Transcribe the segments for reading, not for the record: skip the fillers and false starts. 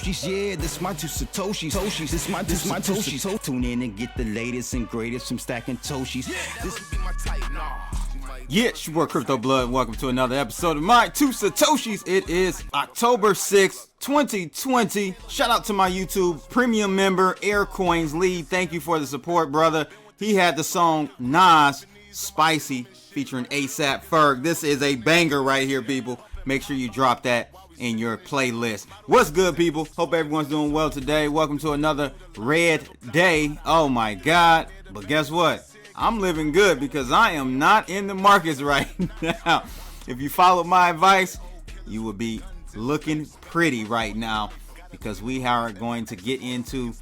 Yeah, this my two Satoshis. This my two Satoshis. Tune in and get the latest and greatest from stacking Toshis. This be my type, Yeah, it's your boy Crypto Blood. Welcome to another episode of My Two Satoshis. It is October 6th, 2020. Shout out to my YouTube premium member, Aircoins Lee. Thank you for the support, brother. He had the song Nas, Spicy, featuring ASAP Ferg. This is a banger right here, people. Make sure you drop that in your playlist. What's good, people? Hope everyone's doing well today. Welcome to another red day. Oh my God. But guess what? I'm living good because I am not in the markets right now. If you follow my advice, you will be looking pretty right now because we are going to get into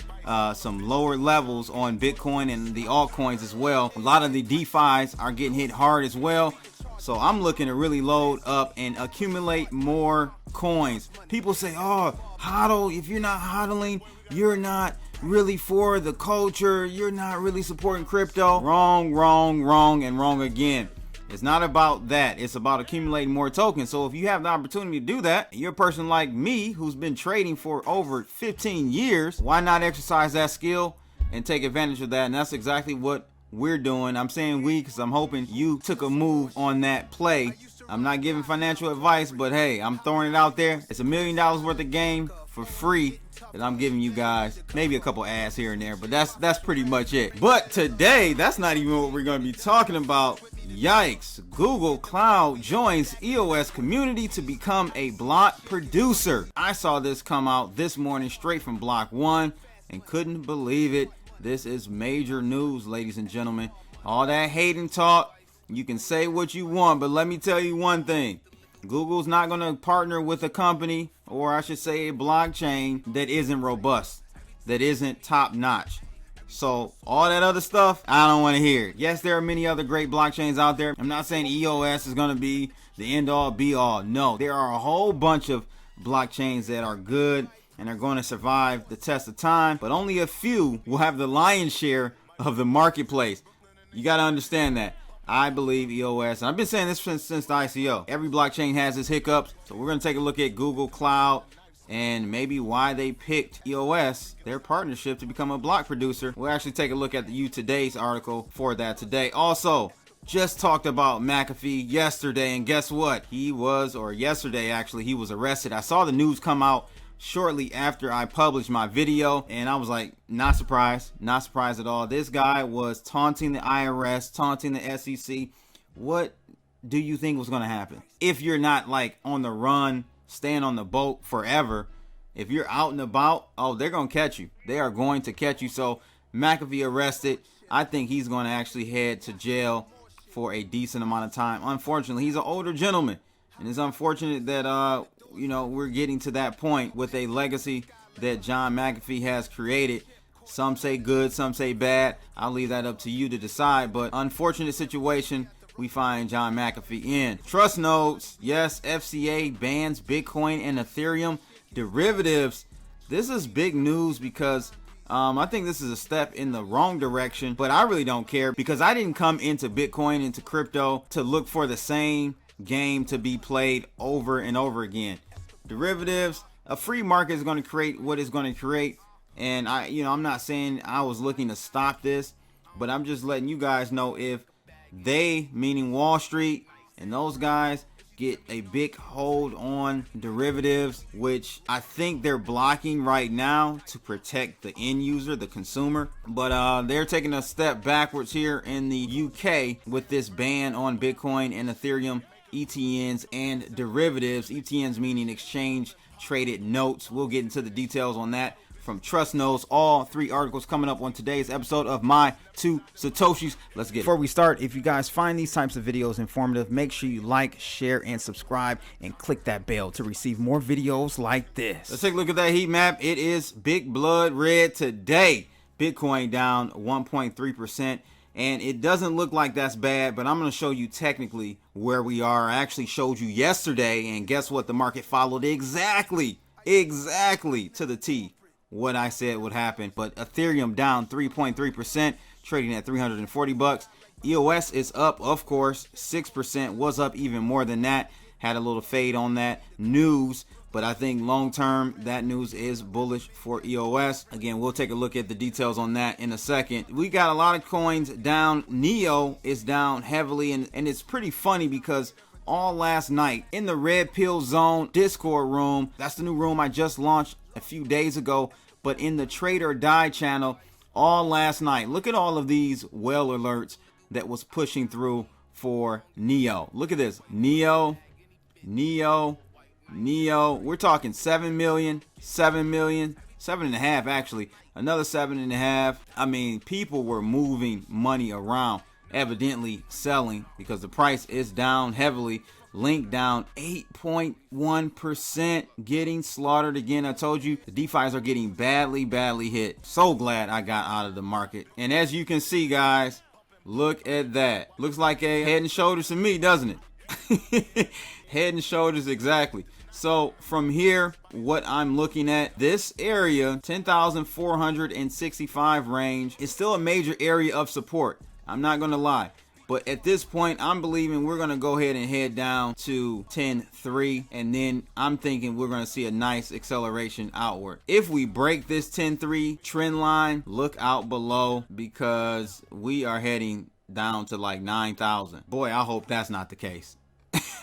some lower levels on Bitcoin and the altcoins as well. A lot of the DeFis are getting hit hard as well. So I'm looking to really load up and accumulate more coins. People say, oh, hodl, if you're not hodling, you're not really for the culture. You're not really supporting crypto. Wrong, and wrong again. It's not about that. It's about accumulating more tokens. So if you have the opportunity to do that, you're a person like me who's been trading for over 15 years. Why not exercise that skill and take advantage of that? And that's exactly what we're doing. I'm saying we because I'm hoping you took a move on that play. I'm not giving financial advice, but hey, I'm throwing it out there. It's $1 million worth of game for free that I'm giving you guys. Maybe a couple ads here and there, but that's pretty much it. But today, that's not even what we're going to be talking about. Yikes. Google Cloud joins EOS community to become a block producer. I saw this come out this morning straight from Block.one and couldn't believe it. This is major news, ladies and gentlemen. All that hate and talk, you can say what you want, but let me tell you one thing. Google's not going to partner with a company, or I should say a blockchain, that isn't robust, that isn't top-notch. So all that other stuff, I don't want to hear. Yes, there are many other great blockchains out there. I'm not saying EOS is going to be the end-all, be-all. No, there are a whole bunch of blockchains that are good and are going to survive the test of time, but only a few will have the lion's share of the marketplace. You got to understand that. I believe EOS, and I've been saying this since the ICO. Every blockchain has its hiccups, so we're going to take a look at Google Cloud and maybe why they picked EOS, their partnership, to become a block producer. We'll actually take a look at the U.Today's article for that today. Also, just talked about McAfee yesterday, and guess what? Yesterday actually, he was arrested. I saw the news come out shortly after I published my video, and I was like, not surprised at all. This guy was taunting the IRS, taunting the SEC. What do you think was going to happen? If you're not like on the run, staying on the boat forever, if you're out and about, oh, they're going to catch you. They are going to catch you. So McAfee arrested. I think he's going to actually head to jail for a decent amount of time. Unfortunately, he's an older gentleman, and it's unfortunate that we're getting to that point with a legacy that John McAfee has created. Some say good, some say bad. I'll leave that up to you to decide, but unfortunate situation we find John McAfee in. Trust nodes, yes, FCA bans Bitcoin and Ethereum derivatives. This is big news because I think this is a step in the wrong direction, but I really don't care because I didn't come into Bitcoin, into crypto, to look for the same game to be played over and over again. Derivatives, a free market is going to create what it's going to create, and I'm not saying I was looking to stop this, but I'm just letting you guys know if they, meaning Wall Street and those guys, get a big hold on derivatives, which I think they're blocking right now to protect the end user, the consumer, but they're taking a step backwards here in the UK with this ban on Bitcoin and Ethereum ETNs and derivatives. ETNs meaning exchange traded notes. We'll get into the details on that from Trust Nodes. All three articles coming up on today's episode of My Two Satoshis. Let's get it. Before we start, if you guys find these types of videos informative, make sure you like, share, and subscribe, and click that bell to receive more videos like this. Let's take a look at that heat map. It is big blood red today. Bitcoin down 1.3%. And it doesn't look like that's bad, but I'm going to show you technically where we are. I actually showed you yesterday, and guess what? The market followed exactly to the T what I said would happen. But Ethereum down 3.3%, trading at $340. EOS is up, of course, 6%, was up even more than that. Had a little fade on that news, but I think long term that news is bullish for EOS. Again, we'll take a look at the details on that in a second. We got a lot of coins down. Neo is down heavily, and it's pretty funny because all last night in the Red Pill Zone Discord room, that's the new room I just launched a few days ago, but in the Trade or Die channel all last night, look at all of these whale alerts that was pushing through for Neo. Look at this. Neo. We're talking 7 million, 7 million, 7.5 actually, another 7.5. I mean, people were moving money around, evidently selling because the price is down heavily. Link down 8.1%, getting slaughtered again. I told you the DeFis are getting badly hit. So glad I got out of the market. And as you can see, guys, look at that. Looks like a head and shoulders to me, doesn't it? Head and shoulders, exactly. So from here, what I'm looking at, this area, 10,465 range, is still a major area of support. I'm not going to lie. But at this point, I'm believing we're going to go ahead and head down to 10.3. And then I'm thinking we're going to see a nice acceleration outward. If we break this 10.3 trend line, look out below because we are heading down to like 9,000. Boy, I hope that's not the case.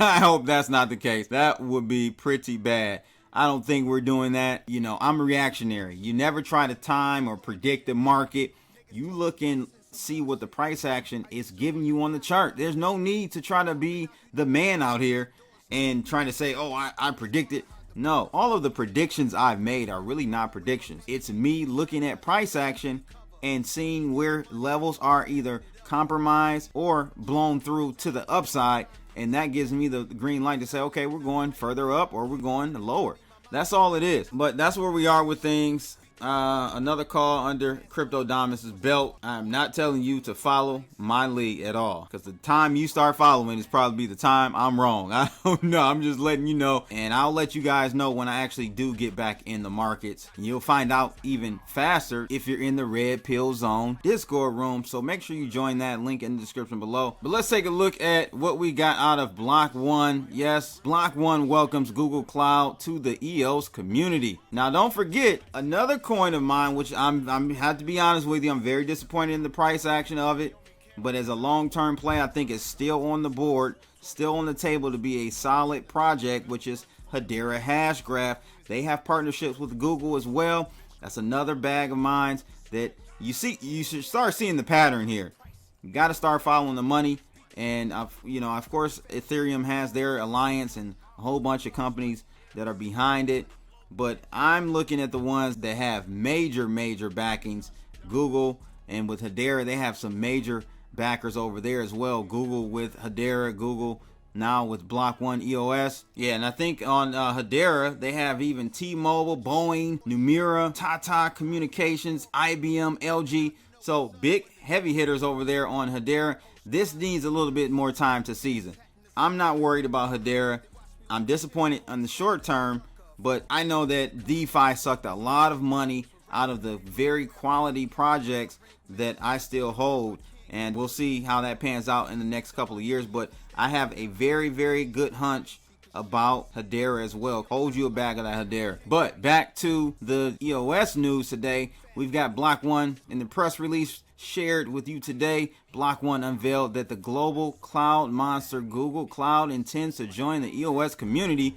I hope that's not the case. That would be pretty bad. I don't think we're doing that. You know, I'm reactionary. You never try to time or predict the market. You look and see what the price action is giving you on the chart. There's no need to try to be the man out here and trying to say, oh, I predicted. No, all of the predictions I've made are really not predictions. It's me looking at price action and seeing where levels are either compromised or blown through to the upside. And that gives me the green light to say, okay, we're going further up or we're going lower. That's all it is. But that's where we are with things. Another call under Crypto Dominus' belt. I'm not telling you to follow my lead at all, because the time you start following is probably the time I'm wrong. I don't know. I'm just letting you know, and I'll let you guys know when I actually do get back in the markets. You'll find out even faster if you're in the Red Pill Zone Discord room. So make sure you join that, link in the description below. But let's take a look at what we got out of Block.one. Yes, Block.one welcomes Google Cloud to the EOS community. Now, don't forget another coin of mine, which I'm have to be honest with you, I'm very disappointed in the price action of it, but as a long-term play, I think it's still on the board, still on the table to be a solid project, which is Hedera Hashgraph. They have partnerships with Google as well. That's another bag of mine that you should start seeing the pattern here. You got to start following the money, and of course Ethereum has their alliance and a whole bunch of companies that are behind it. But I'm looking at the ones that have major backings. Google, and with Hedera, they have some major backers over there as well. Google with Hedera, Google now with Block.one EOS. Yeah, and I think on Hedera, they have even T-Mobile, Boeing, Numira, Tata Communications, IBM, LG. So big heavy hitters over there on Hedera. This needs a little bit more time to season. I'm not worried about Hedera. I'm disappointed on the short term, but I know that DeFi sucked a lot of money out of the very quality projects that I still hold. And we'll see how that pans out in the next couple of years. But I have a very good hunch about Hedera as well. Hold you a bag of that Hedera. But back to the EOS news today. We've got Block.one in the press release shared with you today. Block.one unveiled that the global cloud monster Google Cloud intends to join the EOS community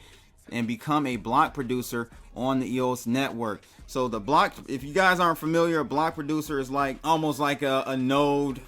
and become a block producer on the EOS network. So the block, if you guys aren't familiar, a block producer is like almost like a node,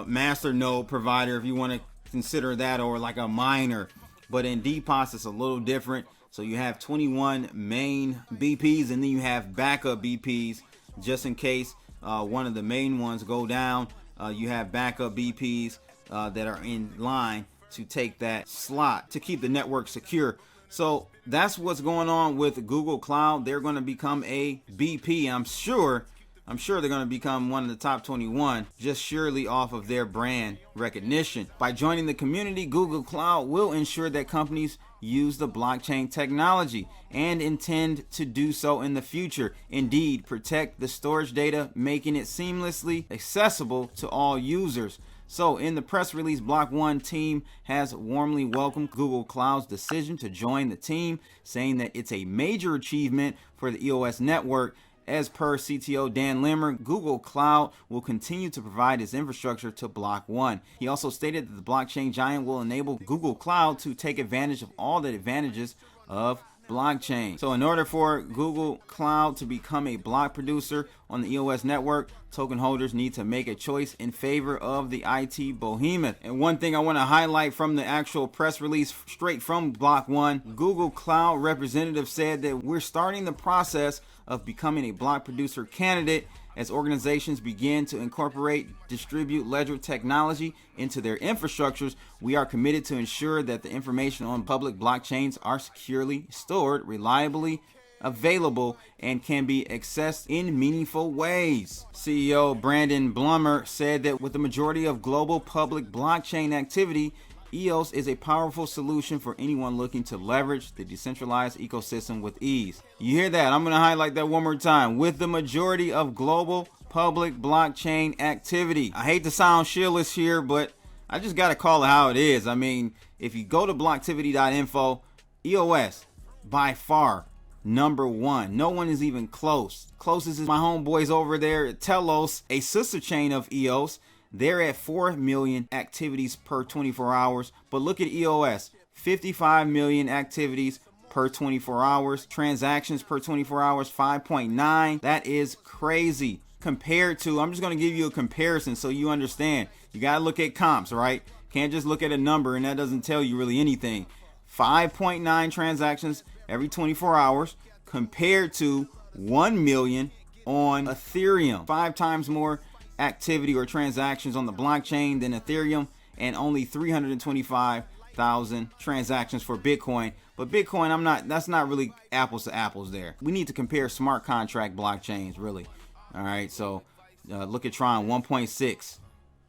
master node provider, if you want to consider that, or like a miner. But in DPoS, it's a little different. So you have 21 main BPs, and then you have backup BPs just in case one of the main ones go down. You have backup BPs that are in line to take that slot to keep the network secure. So that's what's going on with Google Cloud. They're going to become a BP. I'm sure they're going to become one of the top 21 just surely off of their brand recognition. By joining the community, Google Cloud will ensure that companies use the blockchain technology and intend to do so in the future. Indeed, protect the storage data, making it seamlessly accessible to all users. So in the press release, Block.one team has warmly welcomed Google Cloud's decision to join the team, saying that it's a major achievement for the EOS network. As per CTO Dan Limmer, Google Cloud will continue to provide its infrastructure to Block.one. He also stated that the blockchain giant will enable Google Cloud to take advantage of all the advantages of blockchain. So in order for Google Cloud to become a block producer on the EOS network, token holders need to make a choice in favor of the IT behemoth. And one thing I want to highlight from the actual press release straight from Block.one, Google Cloud representative said that we're starting the process of becoming a block producer candidate as organizations begin to incorporate distributed ledger technology into their infrastructures. We are committed to ensure that the information on public blockchains are securely stored, reliably available, and can be accessed in meaningful ways. CEO Brandon Blummer said that with the majority of global public blockchain activity, EOS is a powerful solution for anyone looking to leverage the decentralized ecosystem with ease. You hear that? I'm going to highlight that one more time. With the majority of global public blockchain activity. I hate to sound shillless here, but I just got to call it how it is. I mean, if you go to blocktivity.info, EOS, by far, #1. No one is even close. Closest is my homeboys over there at Telos, a sister chain of EOS. They're at 4 million activities per 24 hours. But look at EOS, 55 million activities per 24 hours. Transactions per 24 hours, 5.9. That is crazy. Compared to, I'm just going to give you a comparison so you understand. You got to look at comps, right? Can't just look at a number and that doesn't tell you really anything. 5.9 transactions every 24 hours compared to 1 million on Ethereum. 5 times more activity or transactions on the blockchain than Ethereum, and only 325,000 transactions for Bitcoin. But Bitcoin, that's not really apples to apples there. We need to compare smart contract blockchains, really. All right, so look at Tron 1.6,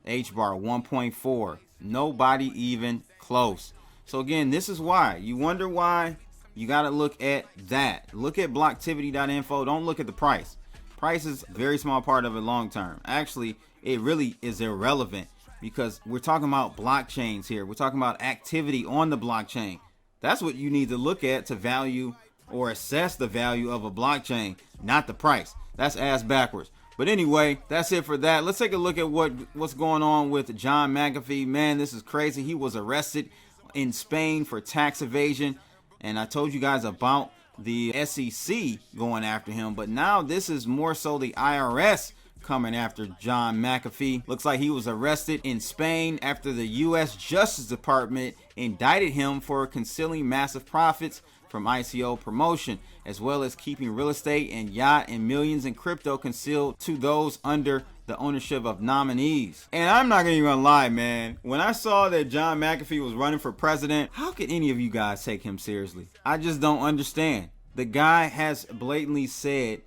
HBAR 1.4. Nobody even close. So again, this is why. You wonder why? You got to look at that. Look at blocktivity.info. Don't look at the price. Price is a very small part of it long term. Actually, it really is irrelevant because we're talking about blockchains here. We're talking about activity on the blockchain. That's what you need to look at to value or assess the value of a blockchain, not the price. That's ass backwards. But anyway, that's it for that. Let's take a look at what's going on with John McAfee. Man, this is crazy. He was arrested in Spain for tax evasion. And I told you guys about the SEC going after him, but now this is more so the IRS coming after John McAfee. Looks like he was arrested in Spain after the U.S. Justice Department indicted him for concealing massive profits from ICO promotion, as well as keeping real estate and yacht and millions in crypto concealed to those under the ownership of nominees. And I'm not gonna even lie, man. When I saw that John McAfee was running for president, how could any of you guys take him seriously? I just don't understand. The guy has blatantly said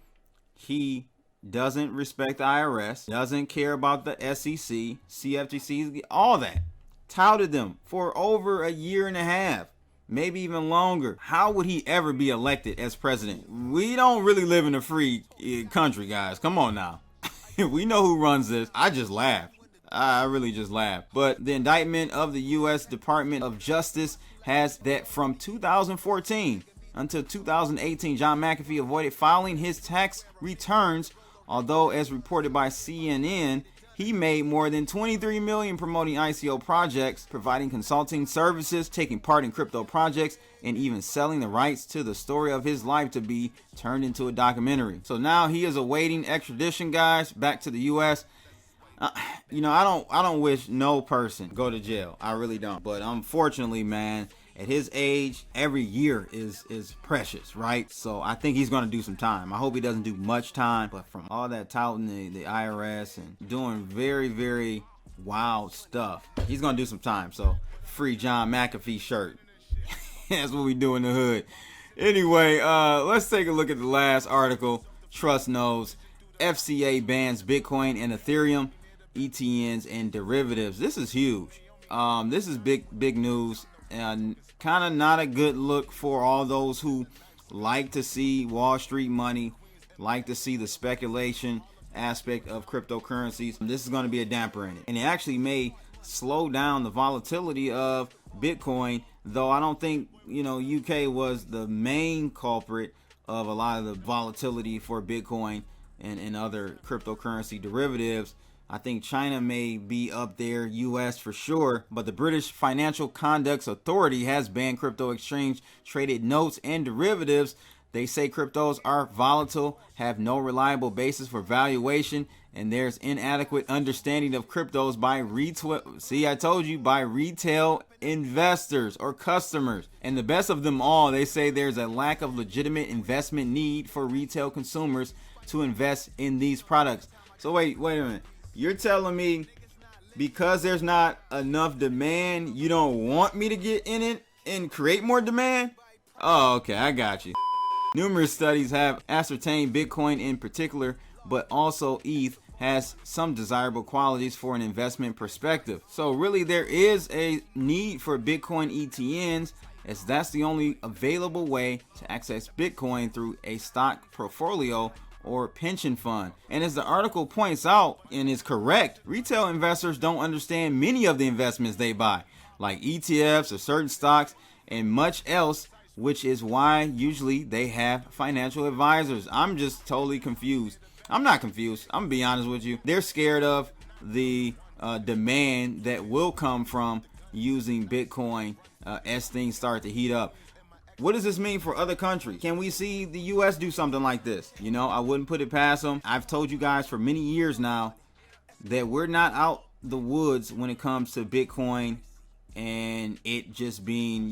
he doesn't respect the IRS, doesn't care about the SEC, CFTC, all that. Touted them for over a year and a half, maybe even longer. How would he ever be elected as president? We don't really live in a free country, guys. Come on now. We know who runs this. I just laugh. I really just laugh. But the indictment of the U.S. Department of Justice has that from 2014 until 2018, John McAfee avoided filing his tax returns, although as reported by CNN, he made more than $23 million promoting ICO projects, providing consulting services, taking part in crypto projects, and even selling the rights to the story of his life to be turned into a documentary. So now he is awaiting extradition, guys, back to the U.S. I don't wish no person go to jail. I really don't. But unfortunately, man, at his age, every year is precious, right? So I think he's going to do some time. I hope he doesn't do much time, but from all that touting the IRS and doing very, very wild stuff, he's going to do some time. So free John McAfee shirt. That's what we do in the hood. Anyway, let's take a look at the last article. Trust knows FCA bans Bitcoin and Ethereum, ETNs, and derivatives. This is huge. This is big news. And kind of not a good look for all those who like to see Wall Street money, like to see the speculation aspect of cryptocurrencies, this is going to be a damper in it. And it actually may slow down the volatility of Bitcoin, though I don't think, UK was the main culprit of a lot of the volatility for Bitcoin and other cryptocurrency derivatives. I think China may be up there, US for sure, but the British Financial Conduct Authority has banned crypto exchange traded notes and derivatives. They say cryptos are volatile, have no reliable basis for valuation, and there's inadequate understanding of cryptos by by retail investors or customers. And the best of them all, they say there's a lack of legitimate investment need for retail consumers to invest in these products. So wait a minute. You're telling me because there's not enough demand, you don't want me to get in it and create more demand? Oh, okay, I got you. Numerous studies have ascertained Bitcoin in particular, but also ETH has some desirable qualities for an investment perspective. So really there is a need for Bitcoin ETNs, as that's the only available way to access Bitcoin through a stock portfolio or pension fund. And as the article points out, and is correct, retail investors don't understand many of the investments they buy, like ETFs or certain stocks and much else, which is why usually they have financial advisors. I'm just totally confused. I'm not confused. I'm gonna be honest with you. They're scared of the demand that will come from using Bitcoin as things start to heat up. What does this mean for other countries? Can we see the U.S. do something like this? I wouldn't put it past them. I've told you guys for many years now that we're not out the woods when it comes to Bitcoin and it just being,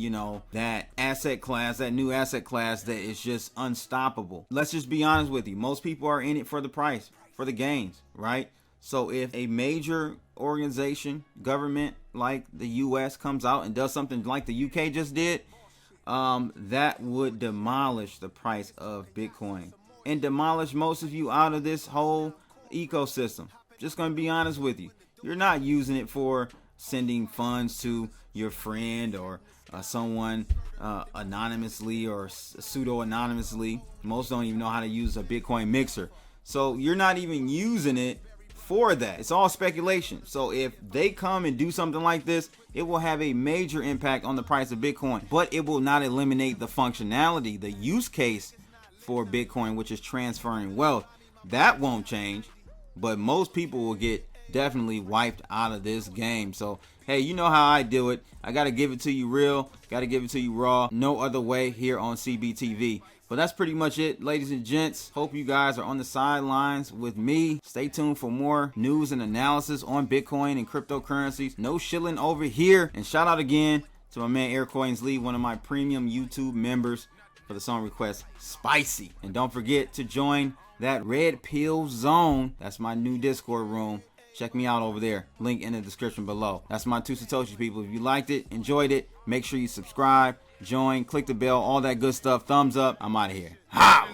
that asset class, that new asset class that is just unstoppable. Let's just be honest with you. Most people are in it for the price, for the gains, right? So if a major organization, government like the U.S. comes out and does something like the U.K. just did, that would demolish the price of Bitcoin and demolish most of you out of this whole ecosystem. Just going to be honest with you. You're not using it for sending funds to your friend or someone anonymously or pseudo-anonymously. Most don't even know how to use a Bitcoin mixer. So you're not even using it for that. It's all speculation. So if they come and do something like this, it will have a major impact on the price of Bitcoin, but it will not eliminate the functionality, the use case for Bitcoin, which is transferring wealth. That won't change, but most people will get definitely wiped out of this game. So hey, you know how I do it. I got to give it to you real, got to give it to you raw. No other way here on CBTV. But that's pretty much it, ladies and gents. Hope you guys are on the sidelines with me. Stay tuned for more news and analysis on Bitcoin and cryptocurrencies. No shilling over here. And shout out again to my man Aircoins Lee, one of my premium YouTube members, for the song request Spicy. And don't forget to join that Red Pill Zone. That's my new Discord room. Check me out over there. Link in the description below. That's my 2 Satoshi people. If you liked it, enjoyed it, make sure you subscribe, join, click the bell, all that good stuff. Thumbs up. I'm out of here. Holla!